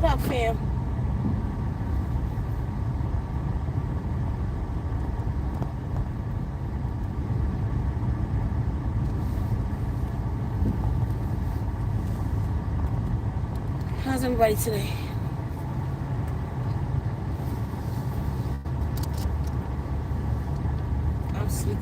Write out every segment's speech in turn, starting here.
What up, fam? How's everybody today? I'm sleepy.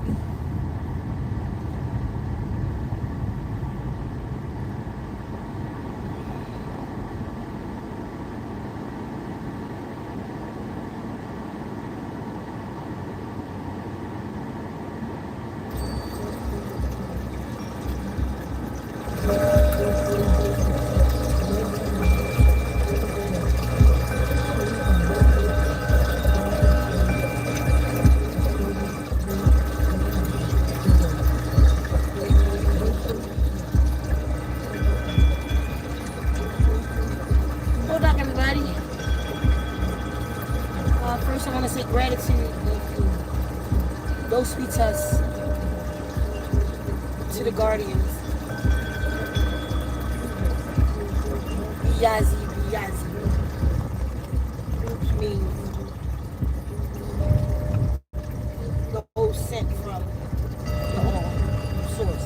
Hold up, everybody. First, I want to say gratitude those sweet us to the Guardians. Biyazi, Biyazi. Which means those sent from the all source.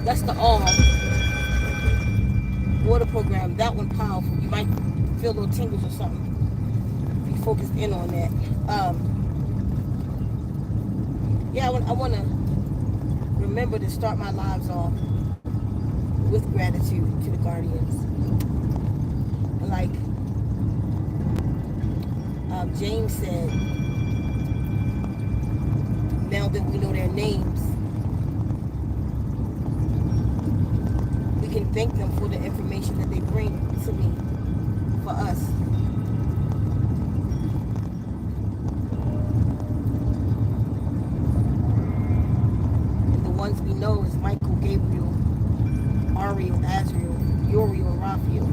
That's the water program. That one powerful. You might feel little tingles or something if you focus in on that. Yeah, I want to remember to start my lives off with gratitude to the Guardians. Like James said, now that we know their names, we can thank them for the information that they bring to me for us. And the ones we know is Michael, Gabriel, Ariel, Azrael, Uriel, and Raphael.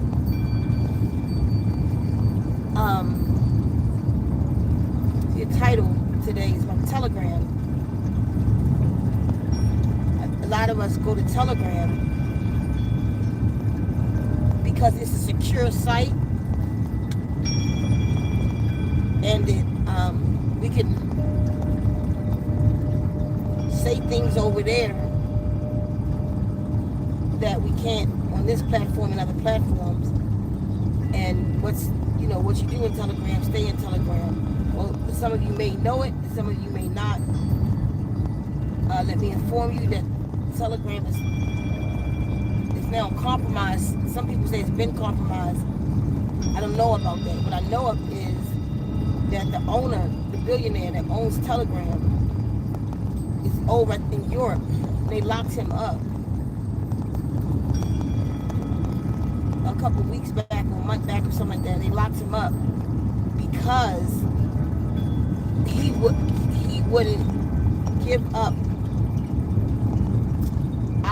The title today is from Telegram. A lot of us go to Telegram because it's a secure site, and we can say things over there that we can't on this platform and other platforms. And what you do in Telegram, stay in Telegram. Well, some of you may know it, some of you may not. Let me inform you that Telegram is now compromised. Some people say it's been compromised. I don't know about that. What I know of is that the owner, the billionaire that owns Telegram, is over in Europe. They locked him up a couple weeks back or a month back or something like that. They locked him up because he wouldn't give up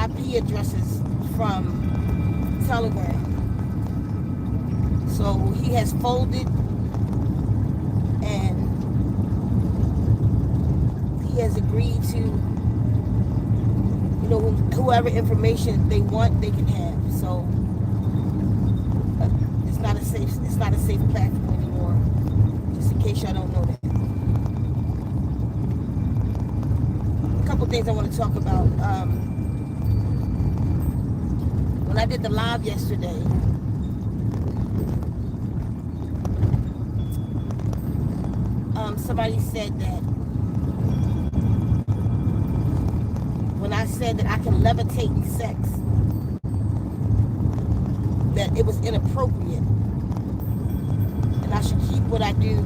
IP addresses from Telegram. So he has folded, and he has agreed to, whoever information they want, they can have. So it's not a safe platform anymore. Just in case y'all don't know that. A couple things I want to talk about. When I did the live yesterday, somebody said that when I said that I can levitate in sex, that it was inappropriate, and I should keep what I do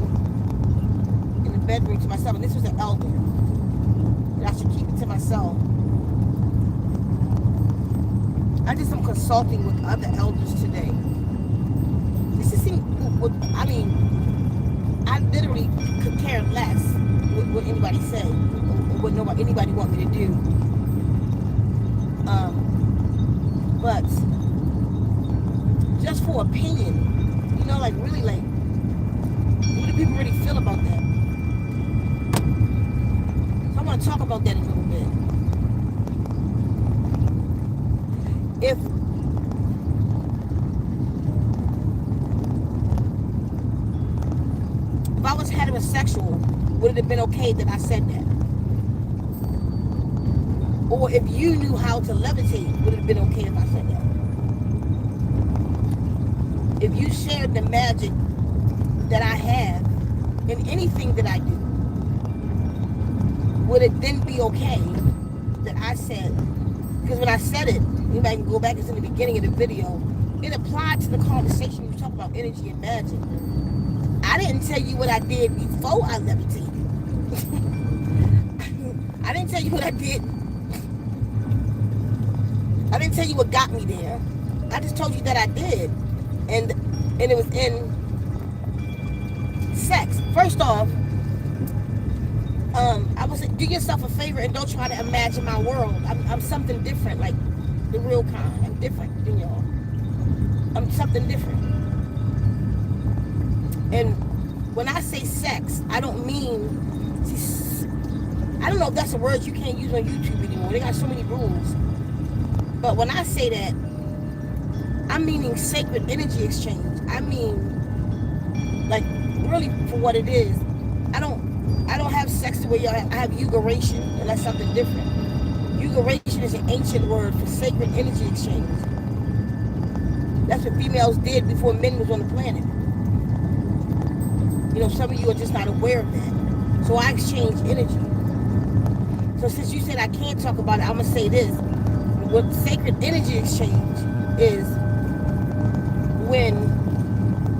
in the bedroom to myself. And this was an elder, that I should keep it to myself. I did some consulting with other elders today. This is, I literally could care less what anybody say or what anybody want me to do. But people opinion? You know, like really, like, what do people really feel about that? So I want to talk about that a little bit. If I was heterosexual, would it have been okay that I said that? Or if you knew how to levitate, would it have been okay if I said that? If you shared the magic that I have in anything that I do, would it then be okay that I said, because when I said it, anybody can go back, it's in the beginning of the video, it applied to the conversation you talk about energy and magic. I didn't tell you what I did before I levitated. I didn't tell you what I did. I didn't tell you what got me there. I just told you that I did. And it was in sex. First off, I was do yourself a favor and don't try to imagine my world. I'm something different, like the real kind. I'm different than y'all. I'm something different. And when I say sex, I don't mean, I don't know if that's a word you can't use on YouTube anymore. They got so many rules. But when I say that, I'm meaning sacred energy exchange. I mean, like, really for what it is. I don't have sex the way y'all have. I have eugeration, and that's something different. Eugeration is an ancient word for sacred energy exchange. That's what females did before men was on the planet. You know, some of you are just not aware of that. So I exchange energy. So since you said I can't talk about it, I'm going to say this. What sacred energy exchange is when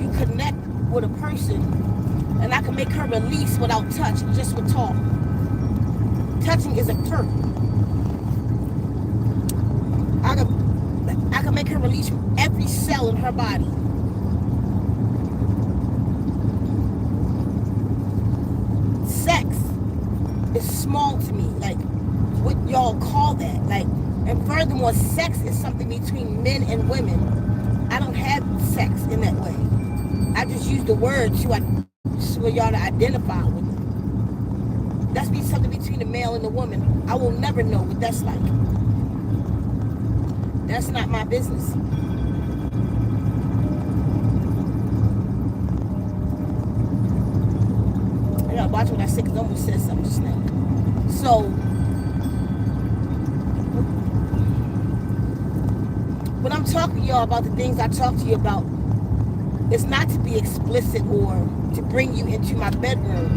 you connect with a person and I can make her release without touch, just with talk. Touching is a perk. I can make her release from every cell in her body. Sex is small to me, like what y'all call that. Like, and furthermore, sex is something between men and women. I don't have sex in that way. I just use the word for y'all to identify with it. That's something between the male and the woman. I will never know what that's like. That's not my business. I gotta watch what I say because I almost said something just now. So, when I'm talking to y'all about the things I talk to you about, it's not to be explicit or to bring you into my bedroom.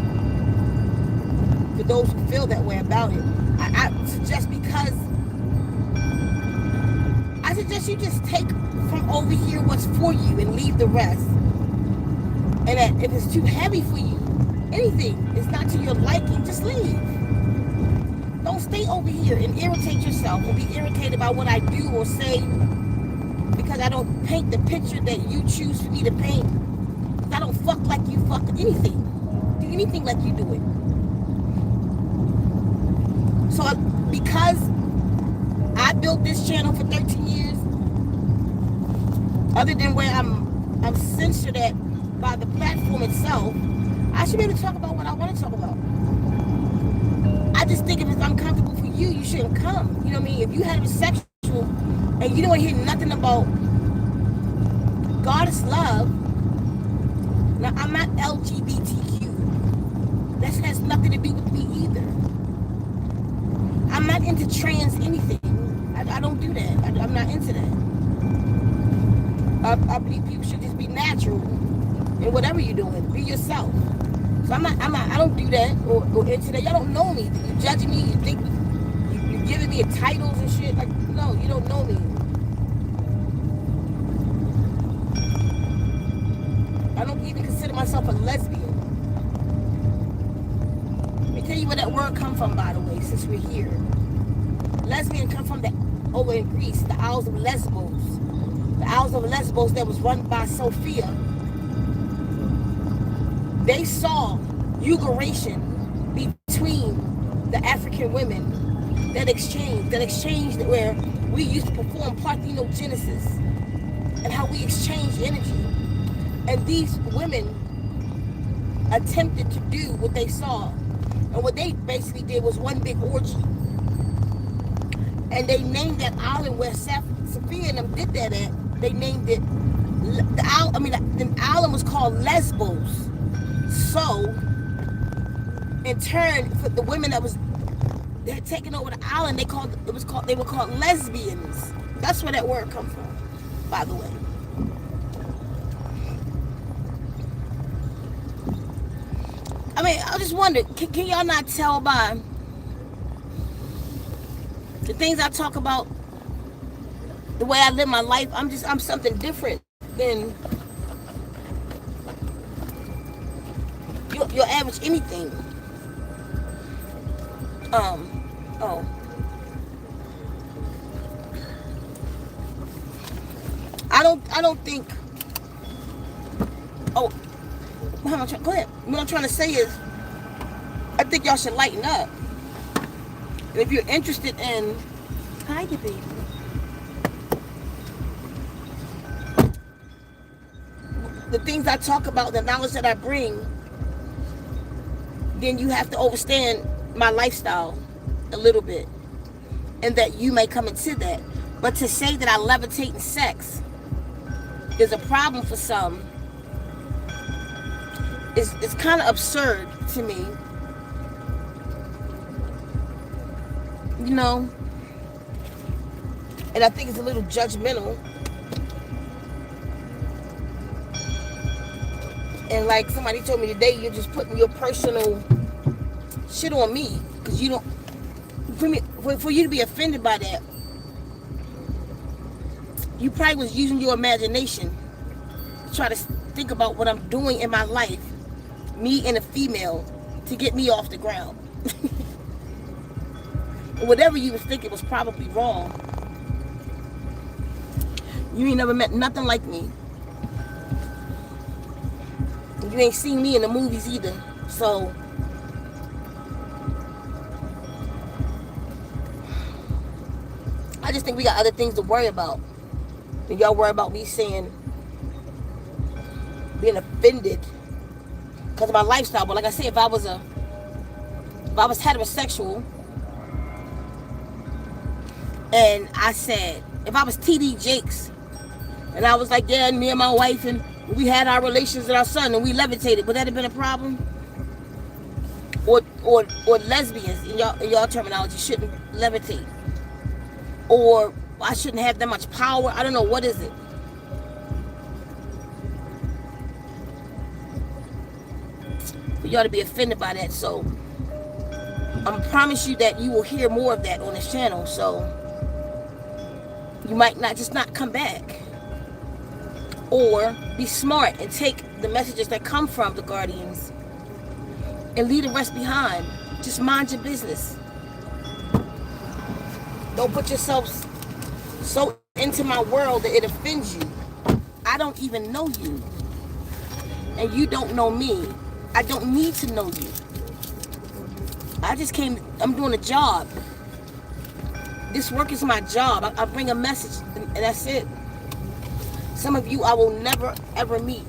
For those who feel that way about it, I suggest you just take from over here what's for you and leave the rest. And that if it's too heavy for you, anything, it's not to your liking, just leave. Don't stay over here and irritate yourself or be irritated by what I do or say because I don't paint the picture that you choose for me to paint. I don't fuck like you fuck anything. Do anything like you do it. So because I built this channel for 13 years, other than where I'm censored at by the platform itself, I should be able to talk about what I want to talk about. I just think if it's uncomfortable for you, you shouldn't come. You know what I mean? If you have a sexual and you don't hear nothing about goddess love, now I'm not LGBTQ. That has nothing to do with me either. I'm not into trans anything. I don't do that. I'm not into that. I believe people should just be natural in whatever you're doing. Be yourself. So I don't do that or into that. Y'all don't know me. You judging me. You think you're giving me titles and shit. Like, no, you don't know me. I don't even consider myself a lesbian. Let me tell you where that word come from, by the way, since we're here. Lesbian come from over in Greece, the Isles of Lesbos. The Isles of Lesbos that was run by Sophia. They saw eugeration between the African women that exchanged where we used to perform parthenogenesis. and how we exchange energy. And these women attempted to do what they saw. And what they basically did was one big orgy. And they named that island where Sophia and them did that at. They named it, the island was called Lesbos. So, in turn, for the women that had taken over the island, they were called lesbians. That's where that word comes from, by the way. I mean, I just wonder, can y'all not tell by the things I talk about, the way I live my life? I'm something different than your average anything. I don't think. Oh, go ahead. What I'm trying to say is, I think y'all should lighten up. And if you're interested in, hi, you baby. The things I talk about, the knowledge that I bring, then you have to understand my lifestyle a little bit, and that you may come into that. But to say that I levitate in sex is a problem for some is kind of absurd to me. You know, and I think it's a little judgmental. And like somebody told me today, you're just putting your personal shit on me, because you don't. For you to be offended by that, you probably was using your imagination to try to think about what I'm doing in my life, me and a female, to get me off the ground. Whatever you was thinking was probably wrong. You ain't never met nothing like me. You ain't seen me in the movies either. So I just think we got other things to worry about. And y'all worry about me being offended because of my lifestyle. But like I said, if I was heterosexual, and I said, if I was TD Jakes, and I was like, yeah, me and my wife, and we had our relations with our son, and we levitated, would that have been a problem? Or lesbians, in y'all terminology, shouldn't levitate? Or I shouldn't have that much power? I don't know, what is it? For y'all to be offended by that. So I promise you that you will hear more of that on this channel. So you might not come back. Or be smart and take the messages that come from the Guardians and leave the rest behind. Just mind your business. Don't put yourself so into my world that it offends you. I don't even know you. And you don't know me. I don't need to know you. I'm doing a job. This work is my job. I bring a message, and that's it. Some of you I will never, ever meet.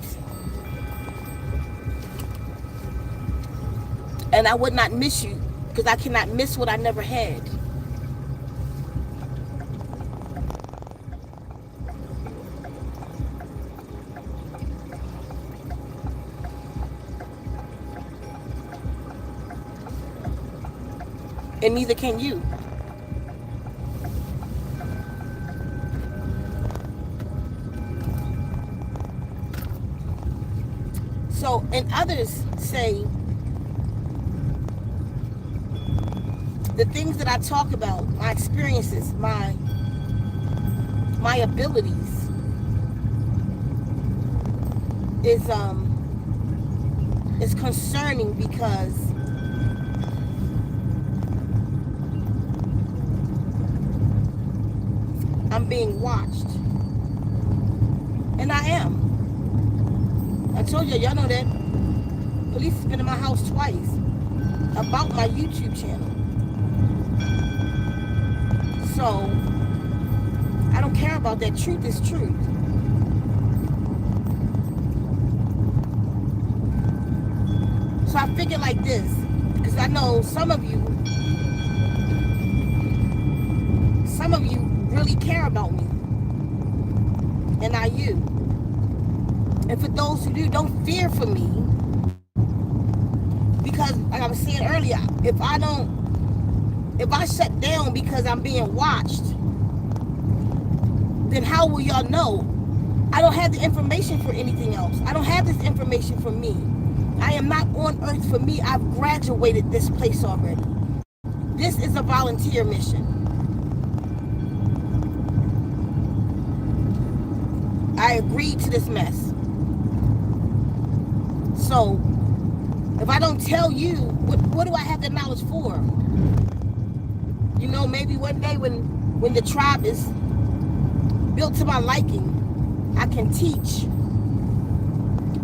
And I would not miss you, because I cannot miss what I never had. And neither can you. So, and others say the things that I talk about, my experiences, my abilities, is concerning because I'm being watched. And I am. I told y'all know that. Police has been in my house twice about my YouTube channel. So I don't care about that. Truth is truth. So I figured like this, because I know some of you really care about me, and not you. And for those who do, don't fear for me, because like I was saying earlier, if I shut down because I'm being watched, then how will y'all know? I don't have the information for anything else. I don't have this information for me. I am not on earth for me. I've graduated this place already. This is a volunteer mission. I agreed to this mess. So, if I don't tell you, what do I have the knowledge for? You know, maybe one day when the tribe is built to my liking, I can teach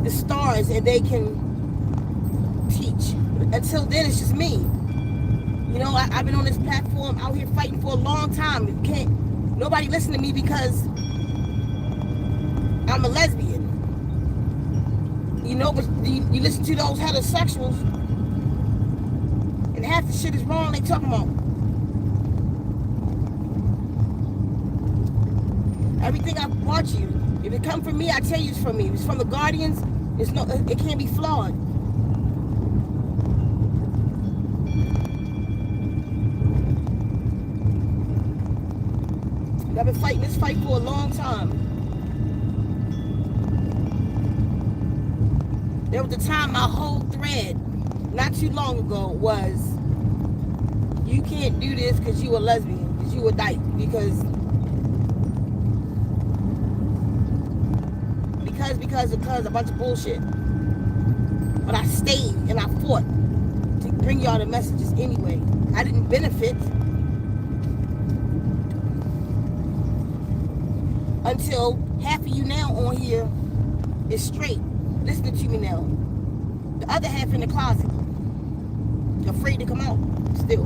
the stars and they can teach. Until then, it's just me. You know, I've been on this platform out here fighting for a long time. Nobody listen to me because I'm a lesbian. You know, but you listen to those heterosexuals, and half the shit is wrong they talking about. Everything I brought you, if it come from me, I tell you it's from me. If it's from the Guardians, it can't be flawed. I've been fighting this fight for a long time. There was a time my whole thread, not too long ago, was you can't do this because you a lesbian, because you a dyke, because a bunch of bullshit. But I stayed and I fought to bring y'all the messages anyway. I didn't benefit until half of you now on here is straight, listening to me now. The other half in the closet, afraid to come out still.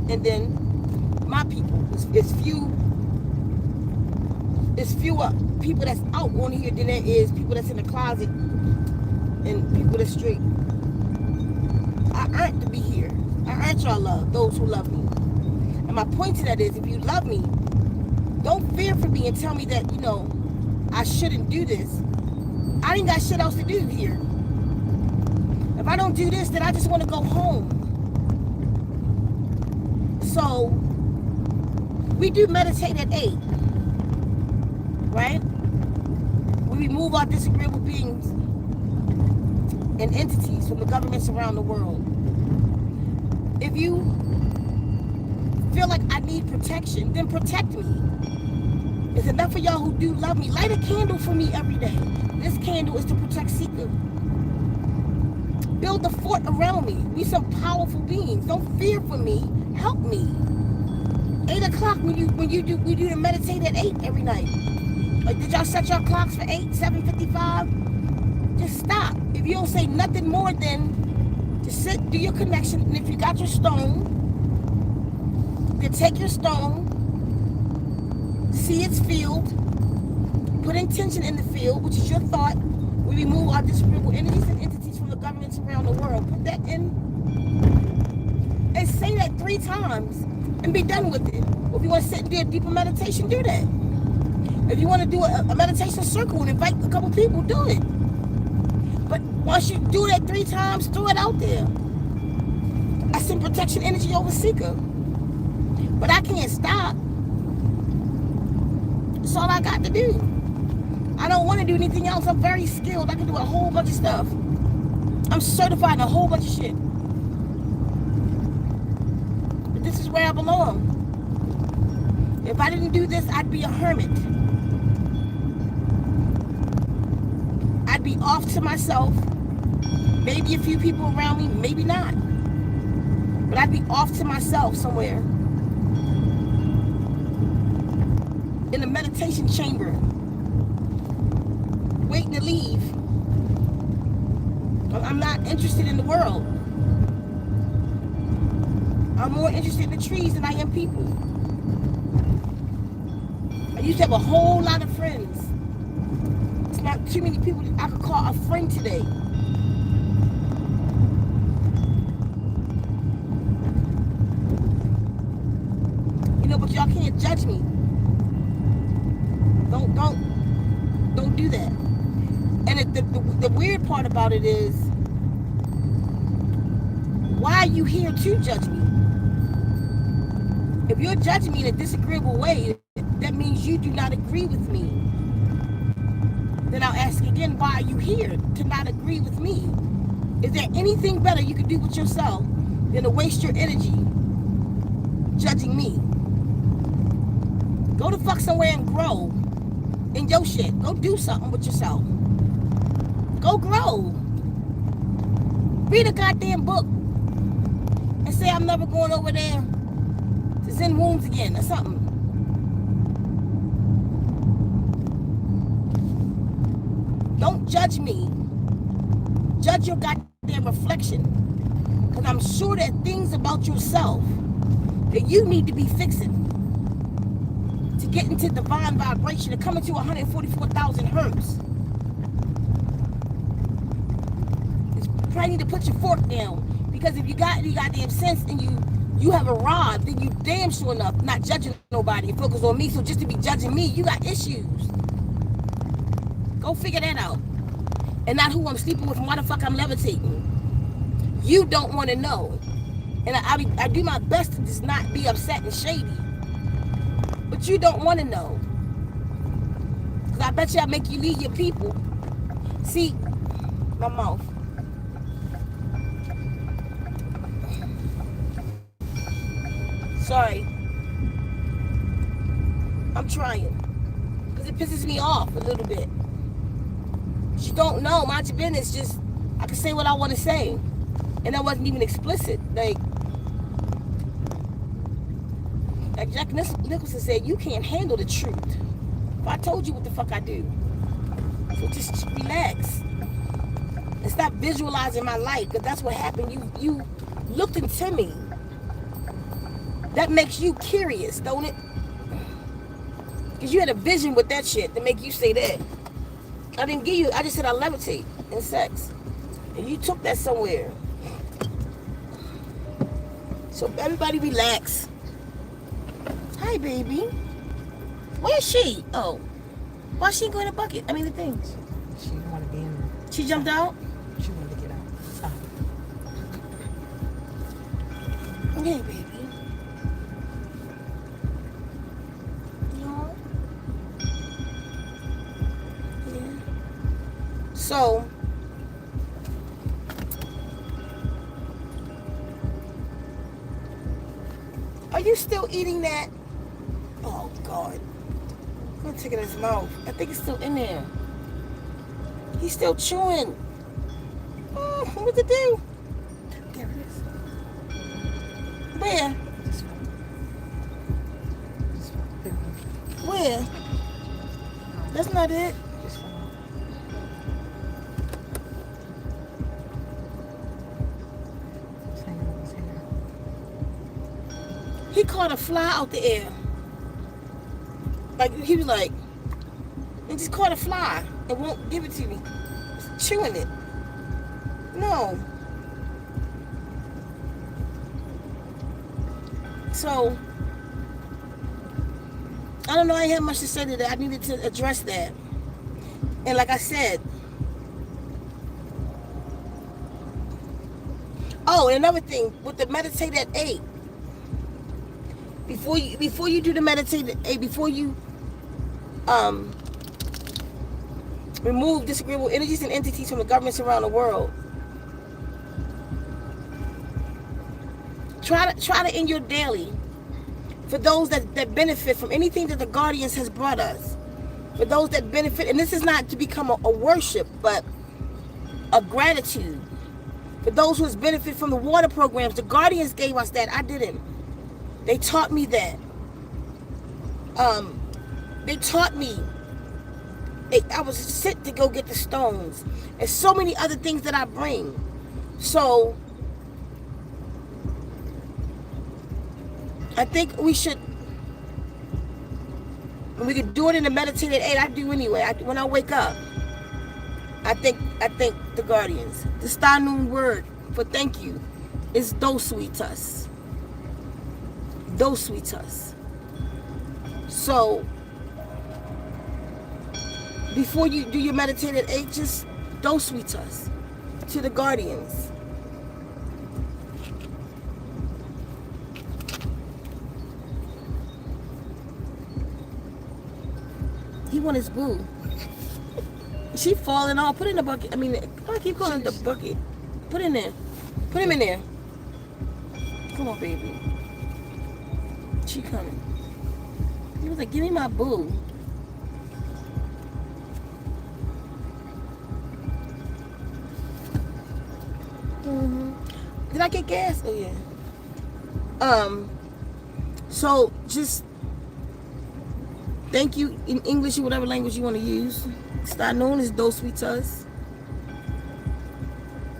And then my people, it's fewer people that's out on here than there is people that's in the closet and people that's straight. I earned to be here. I earned y'all love, those who love me. And my point to that is, if you love me, don't fear for me and tell me that, you know, I shouldn't do this. I ain't got shit else to do here. If I don't do this, then I just want to go home. So, we do meditate at 8. Right? We remove our disagreeable beings and entities from the governments around the world. If you feel like I need protection, then protect me. It's enough of y'all who do love me. Light a candle for me every day. This candle is to protect Seeker. Build a fort around me. We some powerful beings. Don't fear for me. Help me. 8 o'clock when you do the meditate at 8 every night. Did y'all set your clocks for 8, 7:55? Just stop. If you don't say nothing more than just sit, do your connection, and if you got your stone, then take your stone, see its field, put intention in the field, which is your thought. We remove our disagreeable entities and entities from the governments around the world. Put that in and say that 3 times and be done with it. Or if you want to sit and do a deeper meditation, do that. If you want to do a meditation circle and invite a couple people, do it. But once you do that 3 times, throw it out there. I send protection energy over Seeker. But I can't stop. That's all I got to do. I don't want to do anything else. I'm very skilled. I can do a whole bunch of stuff. I'm certified in a whole bunch of shit. But this is where I belong. If I didn't do this, I'd be a hermit. I'd be off to myself. Maybe a few people around me, maybe not. But I'd be off to myself somewhere. In a meditation chamber. Waiting to leave. I'm not interested in the world. I'm more interested in the trees than I am people. I used to have a whole lot of friends. It's not too many people that I could call a friend today. judge me. Don't do that. And the weird part about it is, why are you here to judge me? If you're judging me in a disagreeable way, that means you do not agree with me. Then I'll ask again, why are you here to not agree with me? Is there anything better you can do with yourself than to waste your energy judging me? Go the fuck somewhere and grow in your shit. Go do something with yourself. Go grow. Read a goddamn book and say, I'm never going over there to send wounds again or something. Don't judge me. Judge your goddamn reflection. Because I'm sure there are things about yourself that you need to be fixing to get into divine vibration, to come into 144,000 hertz. It's probably need to put your fork down. Because if you got any goddamn sense and you have a rod, then you damn sure enough not judging nobody and focus on me. So just to be judging me, you got issues. Go figure that out. And not who I'm sleeping with and why the fuck I'm levitating. You don't want to know. And I do my best to just not be upset and shady. But you don't want to know. Because I bet you I make you leave your people. See, my mouth. Sorry. I'm trying. Because it pisses me off a little bit. You don't know, mind your business. Just, I can say what I want to say. And that wasn't even explicit. Like Jack Nicholson said, you can't handle the truth. If I told you what the fuck I do. So just relax. And stop visualizing my life. Because that's what happened. You looked into me. That makes you curious, don't it? Because you had a vision with that shit to make you say that. I didn't give you, I just said I levitate in sex. And you took that somewhere. So everybody relax. Hi, baby. Where's she? Oh. Why she go in the bucket? I mean the things. She didn't want to be in there. She jumped out? She wanted to get out. Okay, baby. So, are you still eating that? Oh, God. I'm going to take it in his mouth. I think it's still in there. He's still chewing. Oh, what to do? There it is. Where? This one. This one. Big one. Where? That's not it. This one. He caught a fly out the air. Like, he was like, and just caught a fly and won't give it to me. Just chewing it. No. So, I don't know, I had much to say today. I needed to address that. And like I said, oh, and another thing, with the meditate at 8, before you do the meditate at 8, before you remove disagreeable energies and entities from the governments around the world, try to end your daily for those that benefit from anything that the Guardians has brought us, for those that benefit, and this is not to become a worship, but a gratitude for those who has benefit from the water programs. The Guardians gave us that. I didn't. They taught me that. They taught me. I was sent to go get the stones and so many other things that I bring. So I think we should, when we could do it in the meditate at 8, I do anyway. When I wake up, I think the Guardians. The Star Noon word for thank you is Dos Sweetas. Dos Sweetas. So before you do your meditated 8, just don't sweet us to the guardians. He want his boo. She falling off. Put in the bucket. I mean, I keep calling it the bucket. Put in there. Put him in there. Come on, baby. She coming. He was like, give me my boo. Did I get gas? Oh yeah. So just thank you in English or whatever language you want to use. Start known as Dos Sweetas.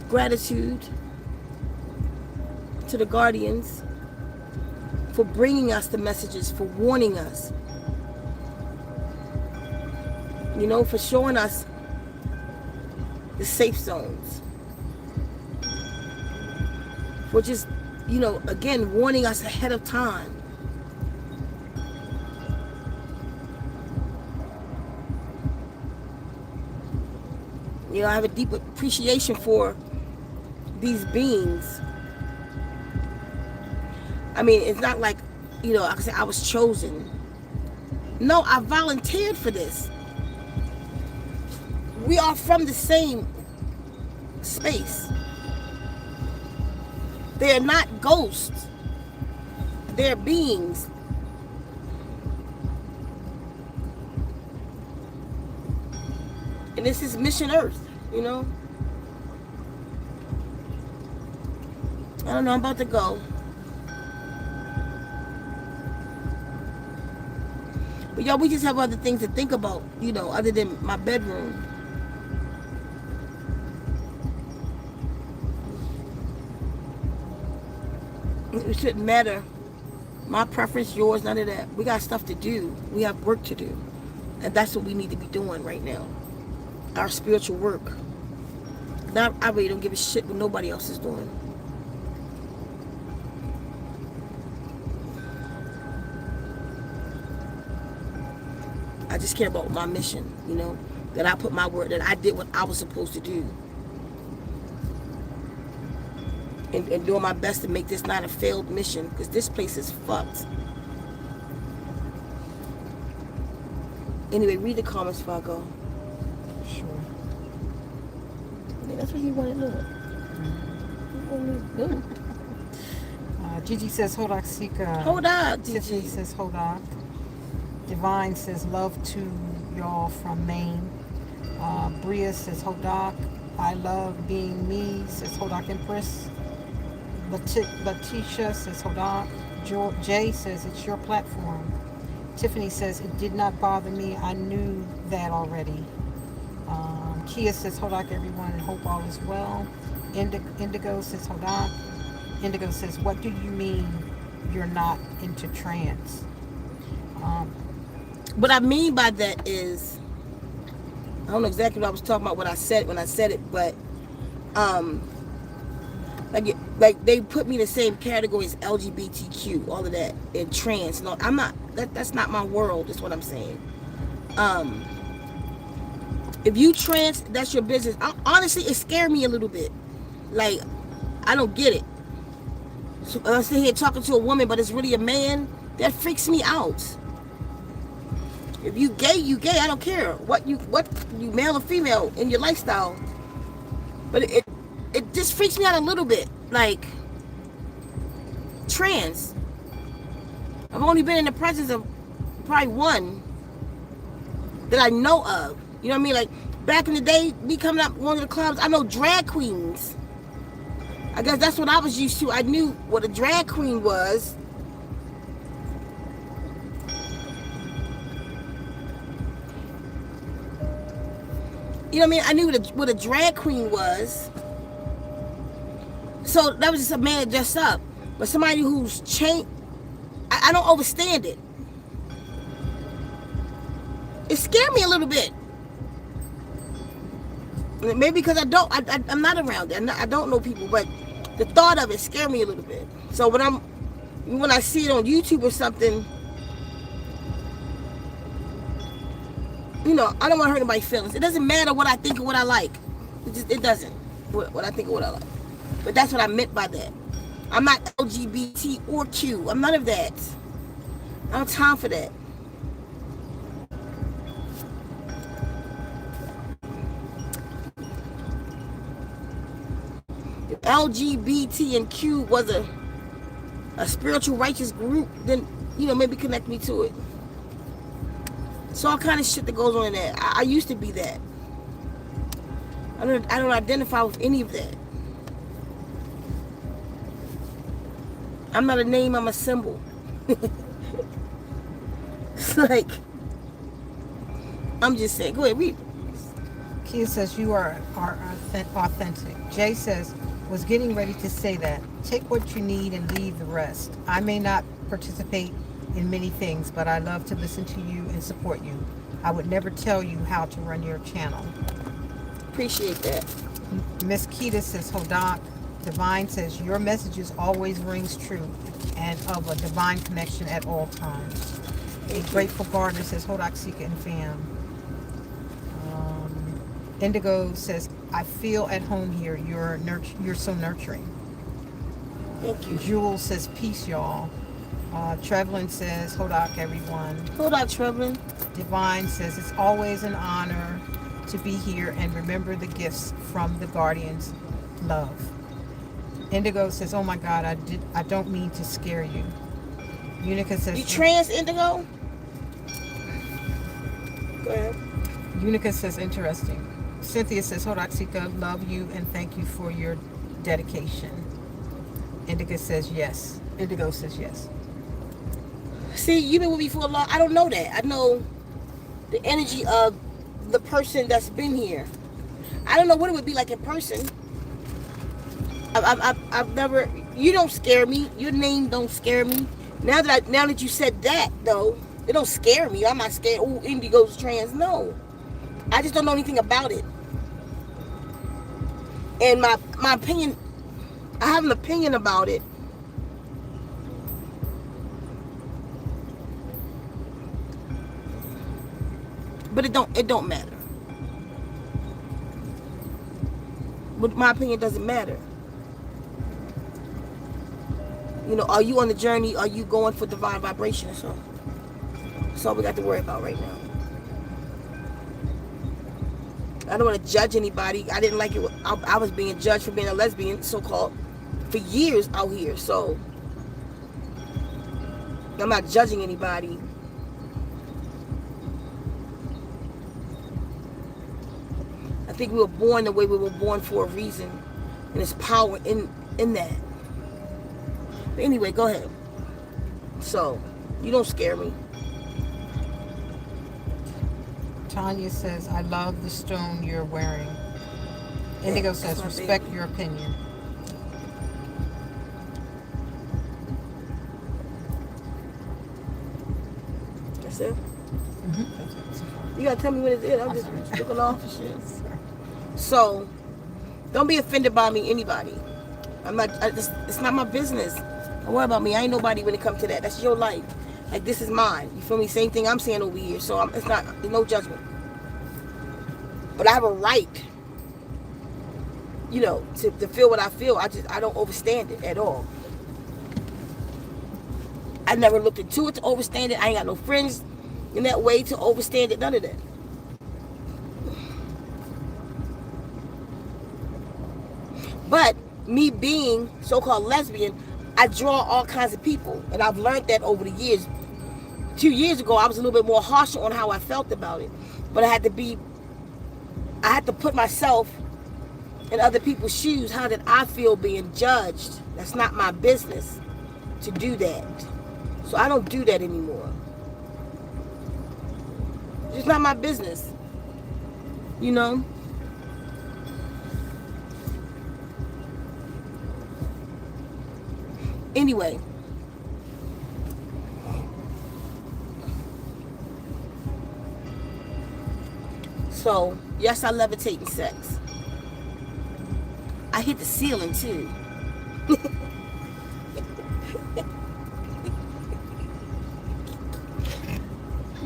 Gratitude to the guardians for bringing us the messages, for warning us. You know, for showing us the safe zones. For just, you know, again, warning us ahead of time. You know, I have a deep appreciation for these beings. I mean, it's not like, you know, like I said, I was chosen. No, I volunteered for this. We are from the same space. They are not ghosts. They're beings. And this is Mission Earth, you know. I don't know, I'm about to go. But y'all, we just have other things to think about, you know, other than my bedroom. It shouldn't matter. My preference, yours, none of that. We got stuff to do. We have work to do. And that's what we need to be doing right now. Our spiritual work. Now, I really don't give a shit what nobody else is doing. I just care about my mission, you know, that I put my word, that I did what I was supposed to do. And doing my best to make this not a failed mission, because this place is fucked. Anyway, read the comments before I go. Sure. Yeah, that's what he wanted to do. Gigi says, Hodak Sika. Hold on, Tiffany Gigi. says, Hodak. Divine says, love to y'all from Maine. Bria says, Hodak. I love being me, says Hodak Empress. Letitia says, Hodak. Jay says, it's your platform. Tiffany says, it did not bother me. I knew that already. Kia says, Hodak everyone, and hope all is well. Indigo says, Hodak. Indigo says, what do you mean you're not into trance? What I mean by that is, I don't know exactly what I was talking about when I said it, but like they put me in the same category as LGBTQ, all of that, and trans. No, I'm not. That's not my world. Is what I'm saying. If you trans, that's your business. Honestly, it scared me a little bit. Like, I don't get it. So I'm sitting here talking to a woman, but it's really a man. That freaks me out. If you gay, you gay. I don't care what you male or female in your lifestyle. But it just freaks me out a little bit. Like, trans. I've only been in the presence of probably one that I know of. You know what I mean? Like, back in the day, me coming up one of the clubs, I know drag queens. I guess that's what I was used to. I knew what a drag queen was. You know what I mean? I knew what a drag queen was. So that was just a man dressed up. But somebody who's changed, I don't understand it. It scared me a little bit. Maybe because I'm not around it. I don't know people, but the thought of it scared me a little bit. So when I see it on YouTube or something, you know, I don't want to hurt anybody's feelings. It doesn't matter what I think or what I like. It doesn't. What I think or what I like. But that's what I meant by that. I'm not LGBT or Q. I'm none of that. I don't have time for that. If LGBT and Q was a spiritual righteous group, then, you know, maybe connect me to it. It's all kind of shit that goes on in there. I used to be that. I don't identify with any of that. I'm not a name, I'm a symbol. It's like, I'm just saying. Go ahead, read. Kia says you are authentic. Jay says, was getting ready to say that. Take what you need and leave the rest. I may not participate in many things, but I love to listen to you and support you. I would never tell you how to run your channel. Appreciate that. Miss Keita says, Hodak. Divine says, your messages always rings true and of a divine connection at all times. A Grateful Gardener says, Hodak, Sika, and fam. Indigo says, I feel at home here. You're so nurturing. Thank you. Jules says, peace, y'all. Trevlin says, Hodak, everyone. Hodak, Trevlin. Divine says, it's always an honor to be here and remember the gifts from the Guardians. Love. Indigo says, oh my God, I don't mean to scare you. Unica says, you trans, Indigo? Go ahead. Unica says, interesting. Cynthia says, Hodak, Sika, love you and thank you for your dedication. Indigo says yes. Indigo says yes. See, you've been with me for a long. I don't know that. I know the energy of the person that's been here. I don't know what it would be like in person. I've never. You don't scare me. Your name don't scare me. Now that you said that though, it don't scare me. I'm not scared. Oh, Indigo's trans. No, I just don't know anything about it. And my opinion, I have an opinion about it. But it don't matter. But my opinion doesn't matter. You know, are you on the journey? Are you going for divine vibration? So that's all we got to worry about right now. I don't want to judge anybody. I didn't like it. I was being judged for being a lesbian, so-called, for years out here. So I'm not judging anybody. I think we were born the way we were born for a reason, and there's power in that. But anyway, go ahead. So you don't scare me. Tanya says, I love the stone you're wearing. Indigo says, respect your opinion. That's it? Mm-hmm. You gotta tell me when it's it. I'm just looking off and shit. So, don't be offended by me, anybody. It's not my business. Don't worry about me. I ain't nobody when it comes to that. That's your life. Like, this is mine. You feel me? Same thing I'm saying over here. So there's no judgment. But I have a right, you know, to feel what I feel. I don't overstand it at all. I never looked into it to overstand it. I ain't got no friends in that way to overstand it. None of that. But me being so-called lesbian, I draw all kinds of people. And I've learned that over the years. 2 years ago, I was a little bit more harsh on how I felt about it. But I had to put myself in other people's shoes. How did I feel being judged? That's not my business to do that. So I don't do that anymore. It's not my business. You know? Anyway. So, yes, I levitate in sex. I hit the ceiling too.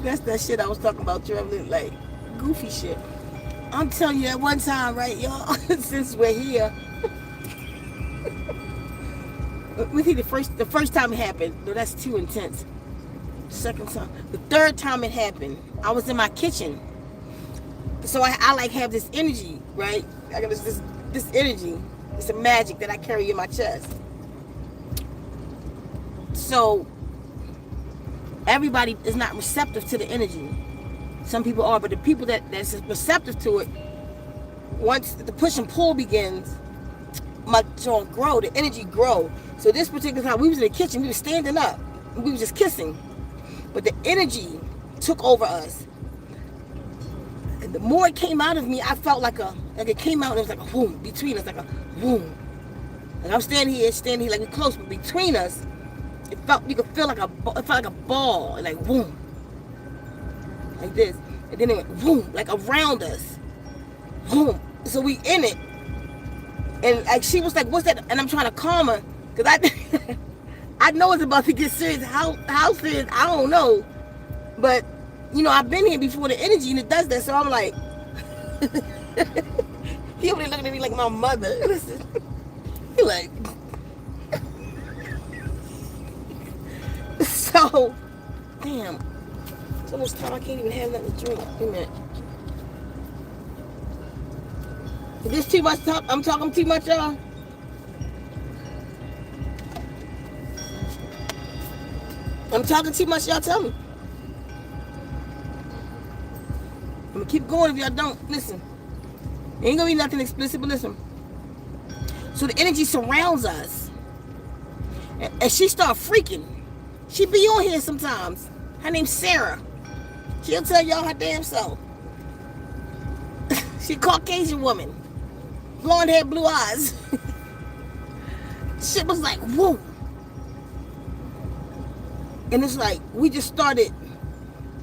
That's that shit I was talking about, traveling. Like, goofy shit. I'm telling you that one time, right, y'all, since we're here. We think the first time it happened, no, that's too intense. Second time. The third time it happened, I was in my kitchen. So I like have this energy, right? I got this energy. It's a magic that I carry in my chest. So everybody is not receptive to the energy. Some people are, but the people that's receptive to it, once the push and pull begins, my joint grow, the energy grow. So this particular time, we was in the kitchen, we was standing up, we was just kissing, but the energy took over us. And the more it came out of me, I felt like it came out and it was like a boom between us, like a boom. Like I'm standing here like we're close, but between us, you could feel it felt like a ball, like boom, like this, and then it went boom, like around us, boom. So we in it, and like she was like, "What's that?" And I'm trying to calm her, cause I know it's about to get serious. How serious? I don't know, but I've been here before the energy, and it does that. So I'm like, he over there looking at me like my mother. Listen, he like. So, damn, it's almost time I can't even have nothing to drink. Wait a minute. Is this too much talk? I'm talking too much, y'all? I'm talking too much, y'all tell me. I'm gonna keep going if y'all don't. Listen. Ain't gonna be nothing explicit, but listen. So the energy surrounds us. And she start freaking. She be on here sometimes. Her name's Sarah. She'll tell y'all her damn self. She a Caucasian woman. Blonde hair, blue eyes. Shit was like, whoa. And it's like, we just started,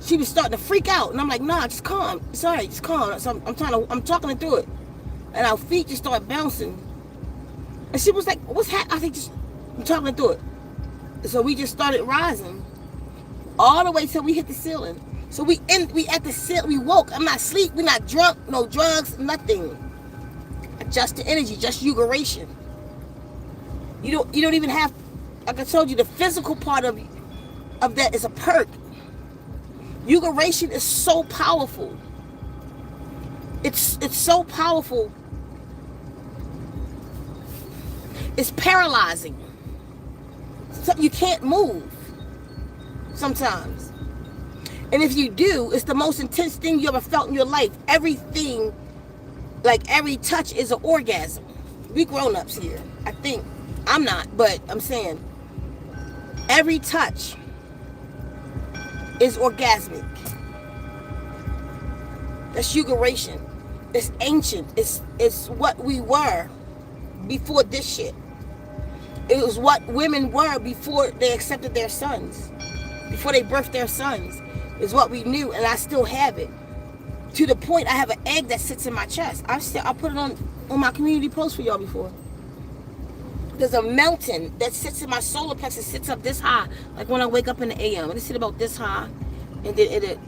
she was starting to freak out. And I'm like, nah, just calm. It's all right, just calm. So I'm talking her through it. And our feet just started bouncing. And she was like, what's happening? I think I'm talking her through it. So we just started rising all the way till we hit the ceiling. So we at the ceiling. We woke. I'm not asleep. We're not drunk. No drugs. Nothing. Just the energy. Just uguration. You don't even have. Like I told you, the physical part of that is a perk. Uguration is so powerful. It's so powerful. It's paralyzing. So you can't move sometimes. And if you do, it's the most intense thing you ever felt in your life. Everything, like every touch is an orgasm. We grown-ups here. I think. I'm not, but I'm saying every touch is orgasmic. That's uguration. It's ancient. It's what we were before this shit. It was what women were before they accepted their sons. Before they birthed their sons. Is what we knew, and I still have it. To the point I have an egg that sits in my chest. I put it on my community post for y'all before. There's a mountain that sits in my solar plexus, sits up this high. Like when I wake up in the AM. It sit about this high, and then it'll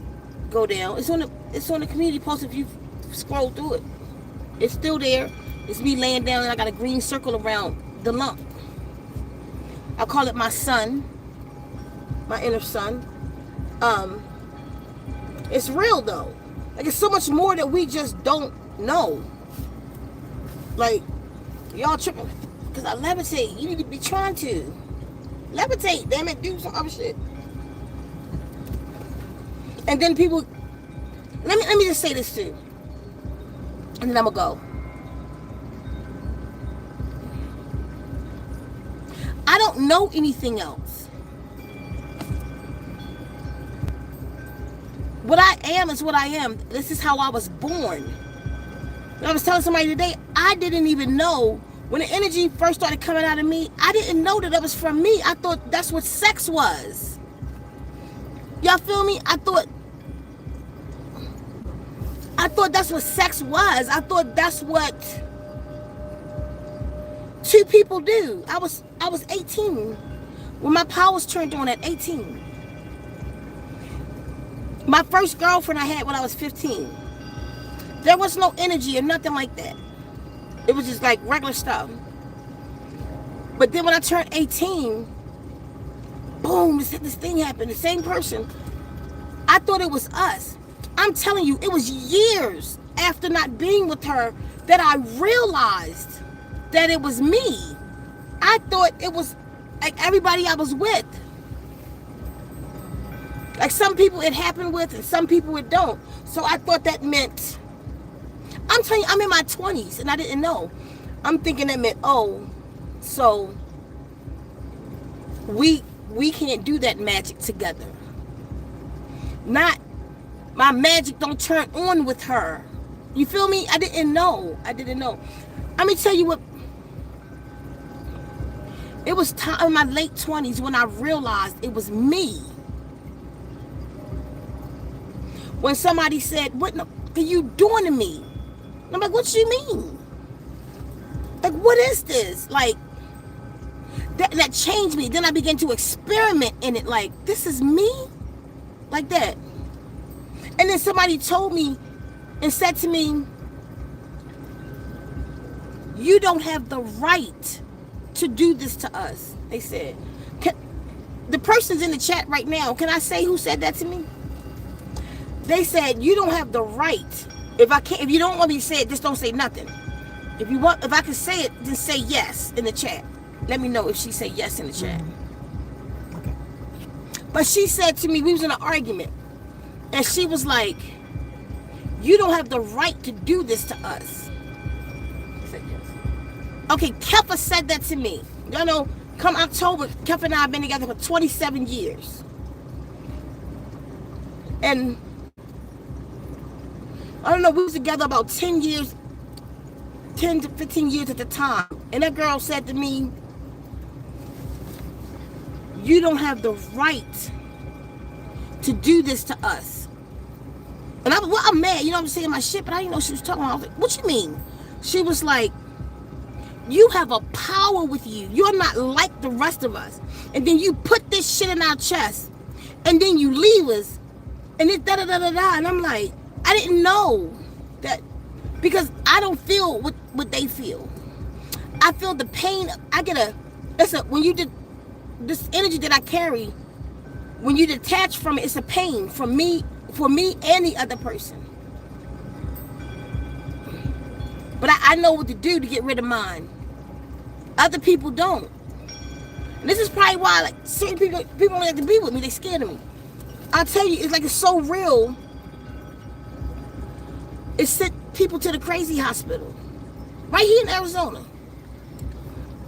go down. It's on the community post if you scroll through it. It's still there. It's me laying down, and I got a green circle around the lump. I call it my sun, my inner sun. It's real though. Like it's so much more that we just don't know. Like y'all tripping because I levitate. You need to be trying to levitate. Damn it, do some other shit. And then people. Let me just say this too, and then I'm gonna go. I don't know anything else. What I am is what I am. This is how I was born. And I was telling somebody today, I didn't even know when the energy first started coming out of me, I didn't know that was from me. I thought that's what sex was. Y'all feel me? I thought that's what sex was. I thought that's what two people do. I was 18 when my powers turned on at 18. My first girlfriend I had when I was 15. There was no energy or nothing like that. It was just like regular stuff. But then when I turned 18, boom, this thing happened. The same person. I thought it was us. I'm telling you, it was years after not being with her that I realized that it was me. I thought it was like everybody I was with. Like some people it happened with and some people it don't. So I thought that meant, I'm telling you, I'm in my 20s and I didn't know. I'm thinking that meant, oh, so we can't do that magic together. Not, my magic don't turn on with her. You feel me? I didn't know. Let me tell you what. It was time in my late 20s when I realized it was me. When somebody said, what are you doing to me? I'm like, what you mean? Like, what is this? Like, that changed me. Then I began to experiment in it. Like, this is me? Like that. And then somebody told me and said to me, you don't have the right to do this to us. They said, the person's in the chat right now. Can I say who said that to me? They said, you don't have the right. If you don't want me to say it, just don't say nothing. If I can say it, then say yes in the chat. Let me know if she said yes in the chat. Okay. But she said to me, we was in an argument, and she was like, you don't have the right to do this to us. I said yes. Okay, Kefa said that to me. Y'all know, come October, Kefa and I have been together for 27 years. And I don't know, we was together about 10 years, 10 to 15 years at the time. And that girl said to me, you don't have the right to do this to us. And I'm mad, you know what I'm saying, my shit, but I didn't know she was talking about. I was like, what you mean? She was like, you have a power with you. You're not like the rest of us. And then you put this shit in our chest, and then you leave us, and it's da-da-da-da-da. And I'm like, I didn't know that, because I don't feel what they feel. I feel the pain. When you did this energy that I carry, when you detach from it, it's a pain for me and the other person. But I know what to do to get rid of mine. Other people don't. And this is probably why, like, certain people don't like to be with me. They scared of me. I'll tell you, it's so real. It sent people to the crazy hospital. Right here in Arizona.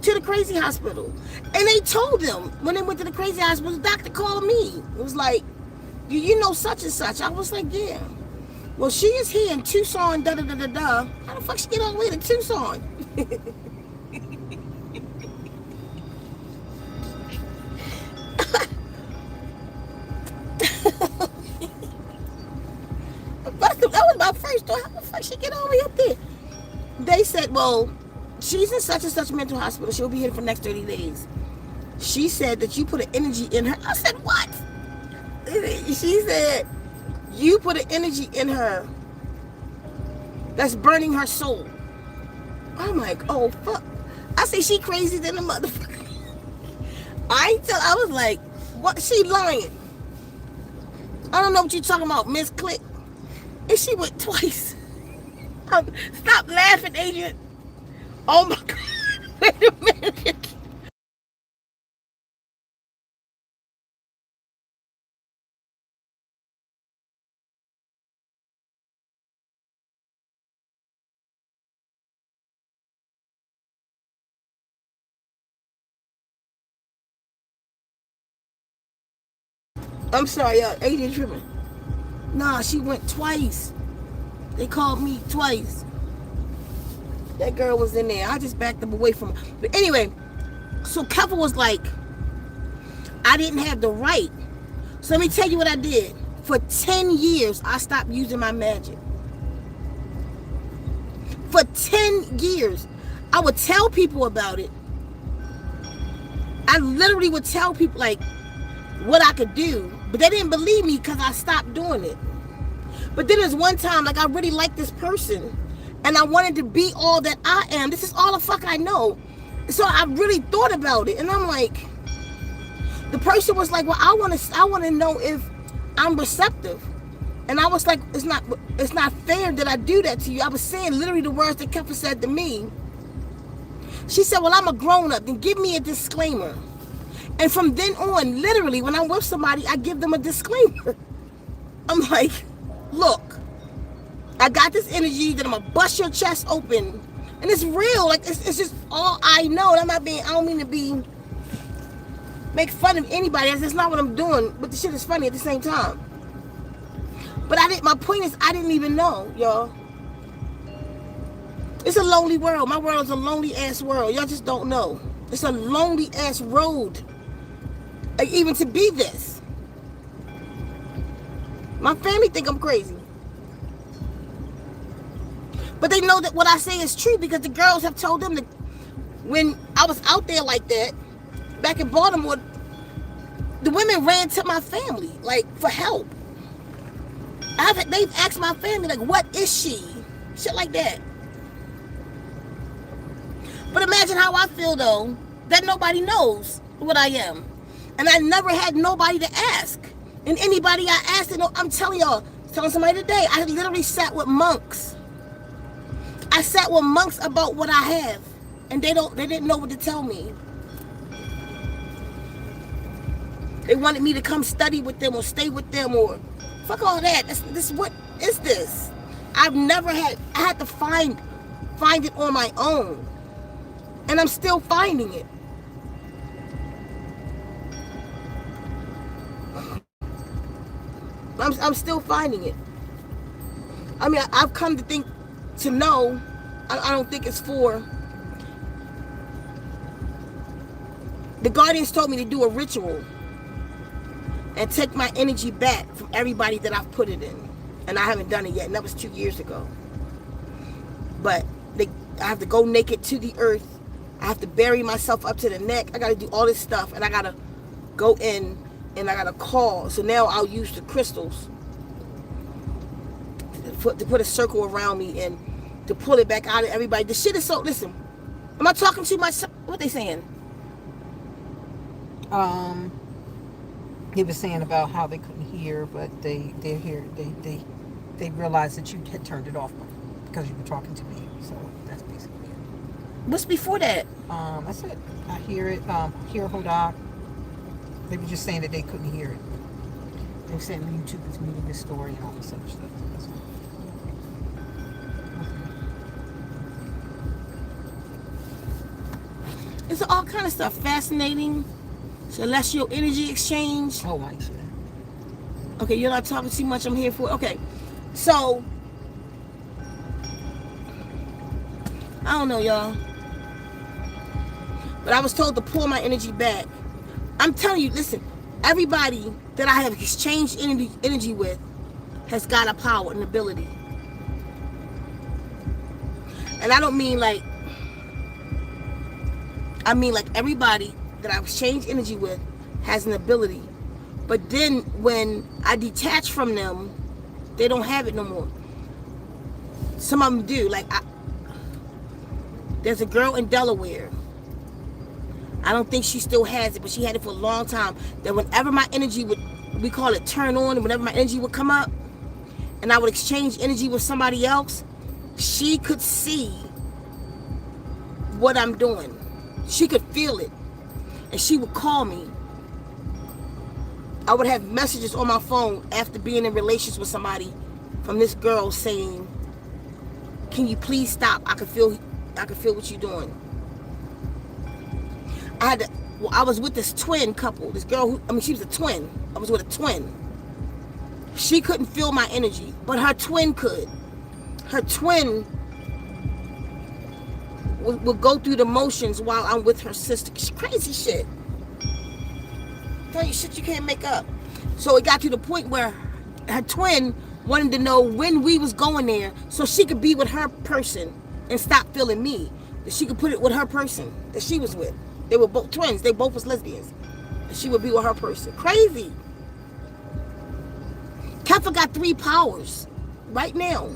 To the crazy hospital. And they told them, when they went to the crazy hospital, the doctor called me. It was like, you know such and such. I was like, yeah. Well, she is here in Tucson, da-da-da-da-da. How the fuck she get all the way to Tucson? That was my first thought. How the fuck she get all the way up there? They said, well, she's in such and such mental hospital. She'll be here for the next 30 days. She said that you put an energy in her. I said, what? She said, you put an energy in her that's burning her soul. I'm like, oh, fuck. I say she crazy than a motherfucker. I was like, what? She lying. I don't know what you talking about, Miss Click. And she went twice. Stop laughing, Adrian. Oh my God. Wait a minute. I'm sorry, Adrian tripping. Nah, she went twice. They called me twice. That girl was in there. I just backed them away from her. But anyway, so Kefa was like, I didn't have the right. So let me tell you what I did. For 10 years, I stopped using my magic. For 10 years. I would tell people about it. I literally would tell people, like, what I could do. But they didn't believe me because I stopped doing it. But then there's one time, like, I really liked this person, and I wanted to be all that I am. This is all the fuck I know. So I really thought about it, and I'm like, the person was like, well, I want to know if I'm receptive. And I was like, it's not fair that I do that to you. I was saying literally the words that Keffa said to me. She said, well, I'm a grown-up, then give me a disclaimer. And from then on, literally, when I'm with somebody, I give them a disclaimer. I'm like, look, I got this energy that I'm gonna bust your chest open. And it's real. Like, it's just all I know. And I don't mean to make fun of anybody. That's not what I'm doing. But the shit is funny at the same time. But my point is, I didn't even know, y'all. It's a lonely world. My world is a lonely ass world. Y'all just don't know. It's a lonely ass road. Like, even to be this. My family think I'm crazy. But they know that what I say is true because the girls have told them that when I was out there like that, back in Baltimore, the women ran to my family, like, for help. They've asked my family, like, what is she? Shit like that. But imagine how I feel, though, that nobody knows what I am. And I never had nobody to ask. And anybody I asked, I'm telling y'all, telling somebody today, I literally sat with monks. I sat with monks about what I have. And they didn't know what to tell me. They wanted me to come study with them or stay with them or fuck all that. What is this? I had to find it on my own. And I'm still finding it. I'm still finding it. I mean, I've come to know, I don't think it's for, the guardians told me to do a ritual and take my energy back from everybody that I've put it in. And I haven't done it yet, and that was 2 years ago. But I have to go naked to the earth. I have to bury myself up to the neck. I got to do all this stuff, and I got to go in, and I got to call. So now I'll use the crystals to put a circle around me and to pull it back out of everybody. The shit is so, listen, am I talking too much? What they saying? He was saying about how they couldn't hear, but they realized that you had turned it off because you were talking to me. So that's basically it. What's before that? That's it. I hear it. Hear Hodak. They were just saying that they couldn't hear it. They were saying YouTube is muting the story and all this other stuff. That's all. Okay. It's all kind of stuff. Fascinating. Celestial energy exchange. Oh, I see. Okay, you're not talking too much. I'm here for it. Okay. So, I don't know, y'all. But I was told to pull my energy back. I'm telling you, listen, everybody that I have exchanged energy with has got a power and ability. And I don't mean like, I mean like everybody that I've exchanged energy with has an ability. But then when I detach from them, they don't have it no more. Some of them do. Like, there's a girl in Delaware. I don't think she still has it, but she had it for a long time. That whenever my energy would, we call it turn on, and whenever my energy would come up, and I would exchange energy with somebody else, she could see what I'm doing. She could feel it. And she would call me. I would have messages on my phone after being in relations with somebody from this girl saying, can you please stop? I can feel what you're doing. I was with this twin couple. This girl she was a twin. I was with a twin. She couldn't feel my energy, but her twin could. Her twin would go through the motions while I'm with her sister. It's crazy shit. Tell you shit you can't make up. So it got to the point where her twin wanted to know when we was going there so she could be with her person and stop feeling me. That she could put it with her person that she was with. They were both twins. They both was lesbians. And she would be with her person. Crazy. Keffa got 3 powers. right now.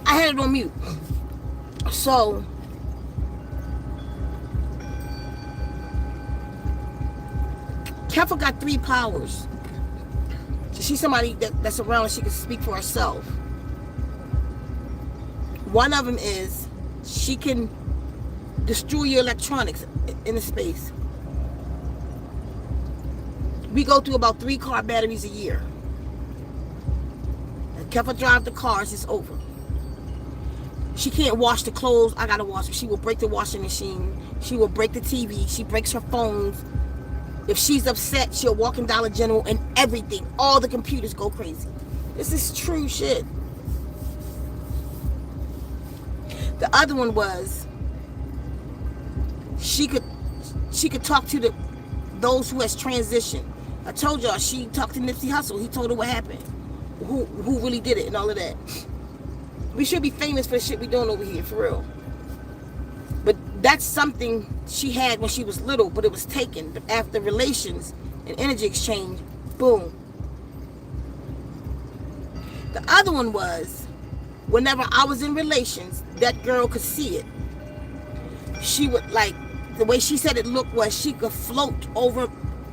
I had it on mute. So Keffa got 3 powers. So she's somebody that's around and she can speak for herself. One of them is she can destroy your electronics in the space. We go through about 3 car batteries a year. And Keffa drive the cars, it's over. She can't wash the clothes, I gotta wash them. She will break the washing machine. She will break the TV. She breaks her phones. If she's upset, she'll walk in Dollar General and everything. All the computers go crazy. This is true shit. The other one was she could talk to those who has transitioned. I told y'all she talked to Nipsey Hussle. He told her what happened, who really did it, and all of that. We should be famous for the shit we doing over here, for real. But that's something she had when she was little, but it was taken. But after relations and energy exchange, boom. The other one was, whenever I was in relations, that girl could see it. She would, like, the way she said it looked was she could float over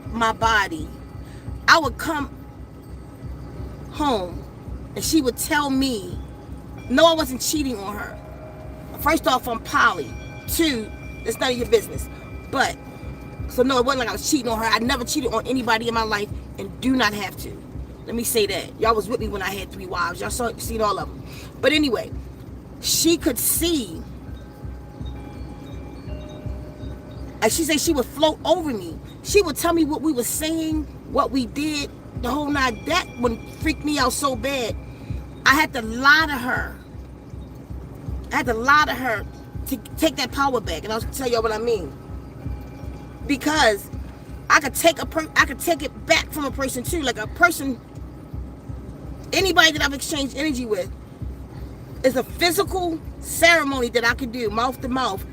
my body. I would come home and she would tell me, no, I wasn't cheating on her. First off, I'm poly. 2, it's none of your business. But, so no, it wasn't like I was cheating on her. I never cheated on anybody in my life and do not have to. Let me say that. Y'all was with me when I had 3 wives. Y'all seen all of them. But anyway, she could see. And she said she would float over me. She would tell me what we were saying, what we did, the whole night. That one freaked me out so bad. I had to lie to her. I had to lie to her to take that power back. And I'll tell y'all what I mean. Because I could take it back from a person too. Like a person, anybody that I've exchanged energy with, is a physical ceremony that I could do, mouth to mouth,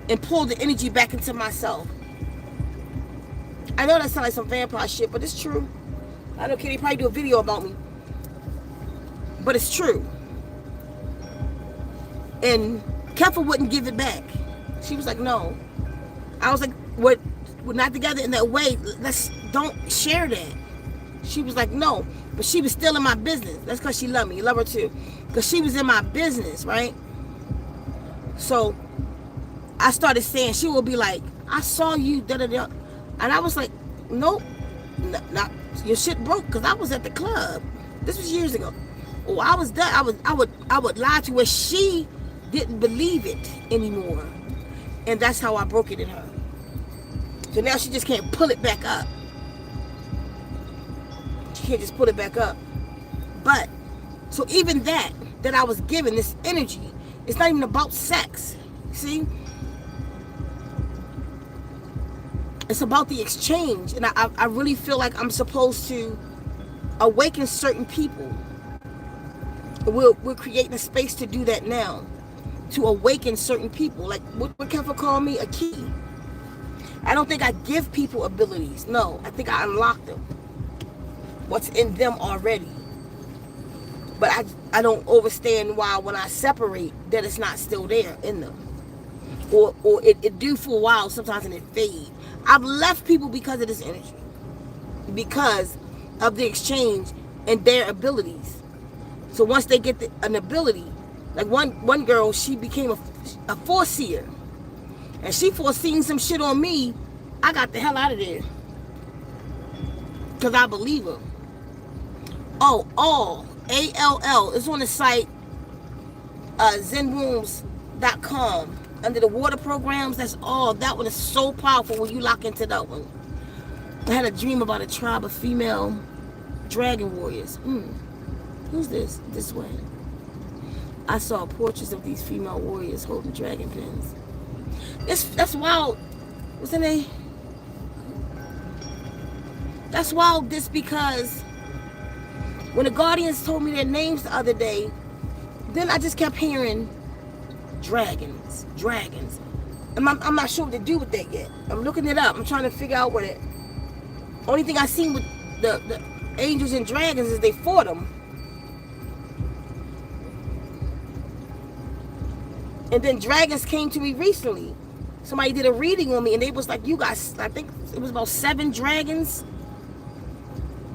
and pull the energy back into myself. I know that sounds like some vampire shit, but it's true. I know Kitty probably do a video about me. But it's true. And Keffa wouldn't give it back. She was like, no. I was like, we're not together in that way. Don't share that. She was like, no. But she was still in my business. That's because she loved me. You love her too. Because she was in my business, right? So I started saying, she would be like, I saw you, da-da-da. And I was like, nope. Not your shit broke because I was at the club. This was years ago. Oh, I was done. I would lie to her. She didn't believe it anymore. And that's how I broke it in her. So now she just can't pull it back up. She can't just pull it back up. But, so even that I was given, this energy, it's not even about sex. See? It's about the exchange. And I really feel like I'm supposed to awaken certain people. We're creating a space to do that now. To awaken certain people. Like what Keffa called me, a key. I don't think I give people abilities. No, I think I unlock them. What's in them already. But I don't understand why when I separate that it's not still there in them. Or it do for a while sometimes and it fade. I've left people because of this energy. Because of the exchange and their abilities. So once they get an ability, like one girl, she became a foreseer. And she foreseen some shit on me. I got the hell out of there. Because I believe her. Oh, ALL. It's on the site zenrooms.com. Under the water programs, that's all. That one is so powerful when you lock into that one. I had a dream about a tribe of female dragon warriors. Who's this? This way. I saw portraits of these female warriors holding dragon pins. That's wild. What's her name? That's wild, just because when the Guardians told me their names the other day, then I just kept hearing dragons, dragons. And I'm not sure what to do with that yet. I'm looking it up. I'm trying to figure out what it. Only thing I seen with the angels and dragons is they fought them. And then dragons came to me recently. Somebody did a reading on me, and they was like, you guys, I think it was about 7 dragons.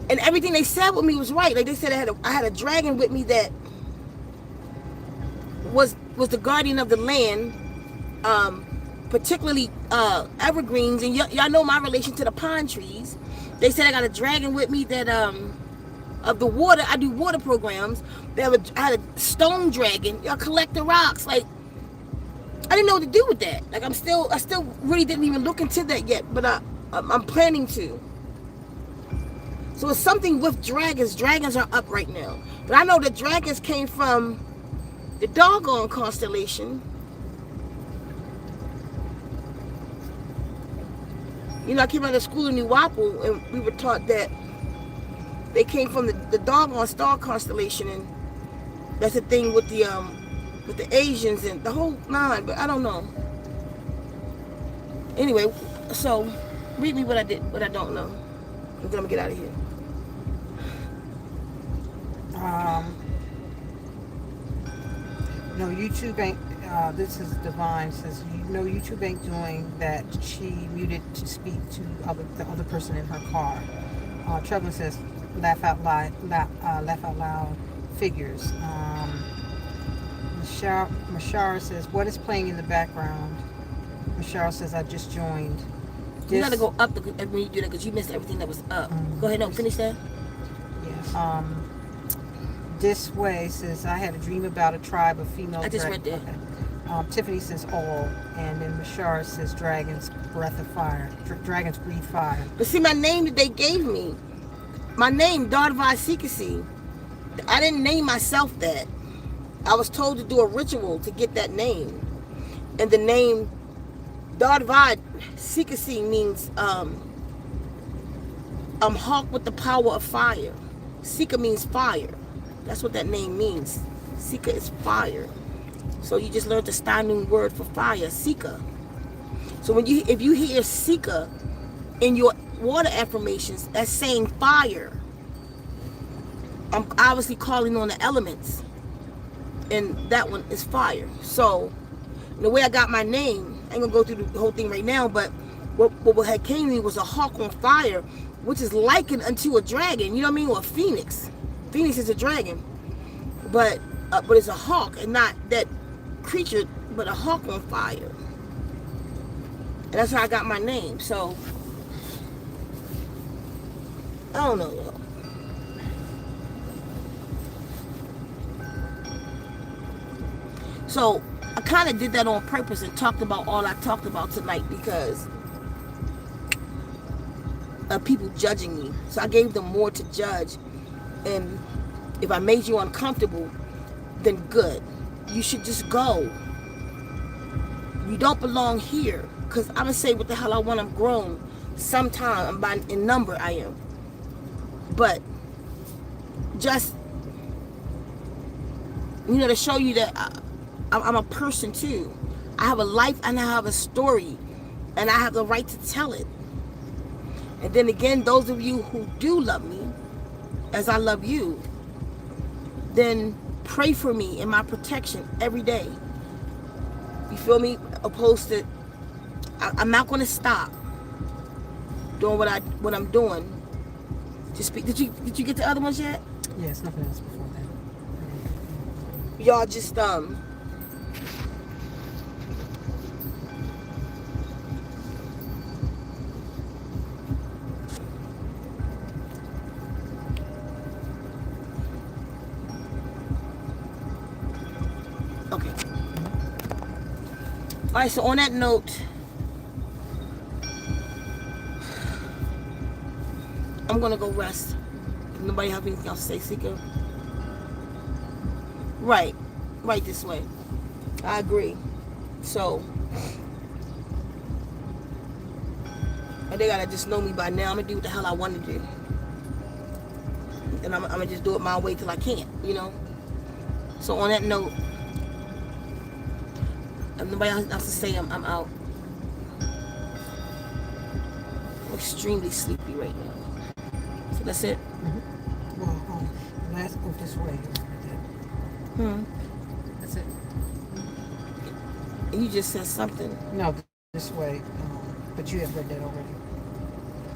And everything they said with me was right. Like they said I had a dragon with me that was the guardian of the land, particularly evergreens. And y'all know my relation to the pine trees. They said I got a dragon with me that of the water. I do water programs. I had a stone dragon. Y'all collect the rocks. Like, I didn't know what to do with that. Like I still really didn't even look into that yet, but I'm planning to. So it's something with dragons. Dragons are up right now. But I know that dragons came from the doggone constellation. You know, I came out of school in New Wapo, and we were taught that they came from the doggone star constellation, and that's the thing with the Asians and the whole nine. But I don't know. Anyway, so read me what I don't know. I'm gonna get out of here. No, YouTube ain't. This is Divine says no, YouTube ain't doing that. She muted to speak to the other person in her car. Trevor says laugh out loud figures. Mashara says what is playing in the background. Mashara says I just joined. You gotta go up when you do that because you missed everything that was up. Go ahead, no, finish that. Yes. This way says I had a dream about a tribe of female. I just read that. Okay. Tiffany says all, and then Mashara says dragons breath of fire. Dragons breathe fire. But see, my name that they gave me, my name Dardvai Sikasi, I didn't name myself that. I was told to do a ritual to get that name, and the name Dardvai Sikasi means hawk with the power of fire. Sika means fire. That's what that name means. Sika is fire. So you just learned the Steinung word for fire, Sika. So if you hear Sika in your water affirmations, that's saying fire. I'm obviously calling on the elements, and that one is fire. So the way I got my name, I ain't gonna go through the whole thing right now, but what had came to me was a hawk on fire, which is likened unto a dragon. You know what I mean? Or a phoenix. Phoenix is a dragon, but it's a hawk, and not that creature, but a hawk on fire. And that's how I got my name. So I don't know, y'all. So I kind of did that on purpose and talked about all I talked about tonight because of people judging me. So I gave them more to judge. And if I made you uncomfortable, then good. You should just go. You don't belong here. Because I'm going to say what the hell I want. I'm grown. Sometime, in number, I am. But just, to show you that I'm a person too. I have a life and I have a story. And I have the right to tell it. And then again, those of you who do love me, as I love you, then pray for me in my protection every day. You feel me? Opposed to, I'm not going to stop doing what I'm doing. Just speak. Did you get the other ones yet? Yes, nothing else before that. Y'all just okay. All right, so on that note, I'm gonna go rest. If nobody have anything else to say, Sika? Right this way. I agree. So And they gotta just know me by now. I'm gonna do what the hell I want to do. And I'm gonna just do it my way till I can't, you know? So on that note, if nobody else to say, I'm out. I'm extremely sleepy right now. So that's it. Mm-hmm. Well, last go this way. That's it. And you just said something. No, this way. But you have read that already.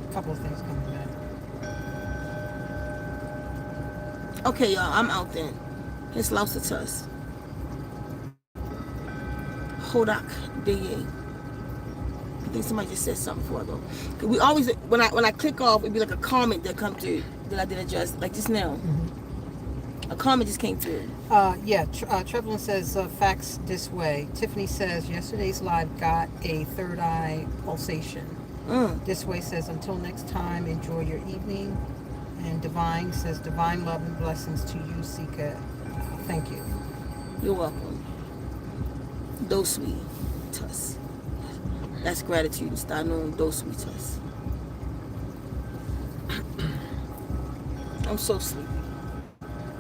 A couple of things coming back. Okay, y'all, I'm out then. It's Lausitus. Hodak Deye. I think somebody just said something before though. We always, when I click off, it'd be like a comment that come through that I didn't adjust, like just now. A comment just came through. Trevelyan says facts this way. Tiffany says yesterday's live got a third eye pulsation. This way says until next time, enjoy your evening. And Divine says divine love and blessings to you, Sika. Thank you. You're welcome. Do sweet tuss. That's gratitude and start knowing do sweet tuss. I'm so sleepy.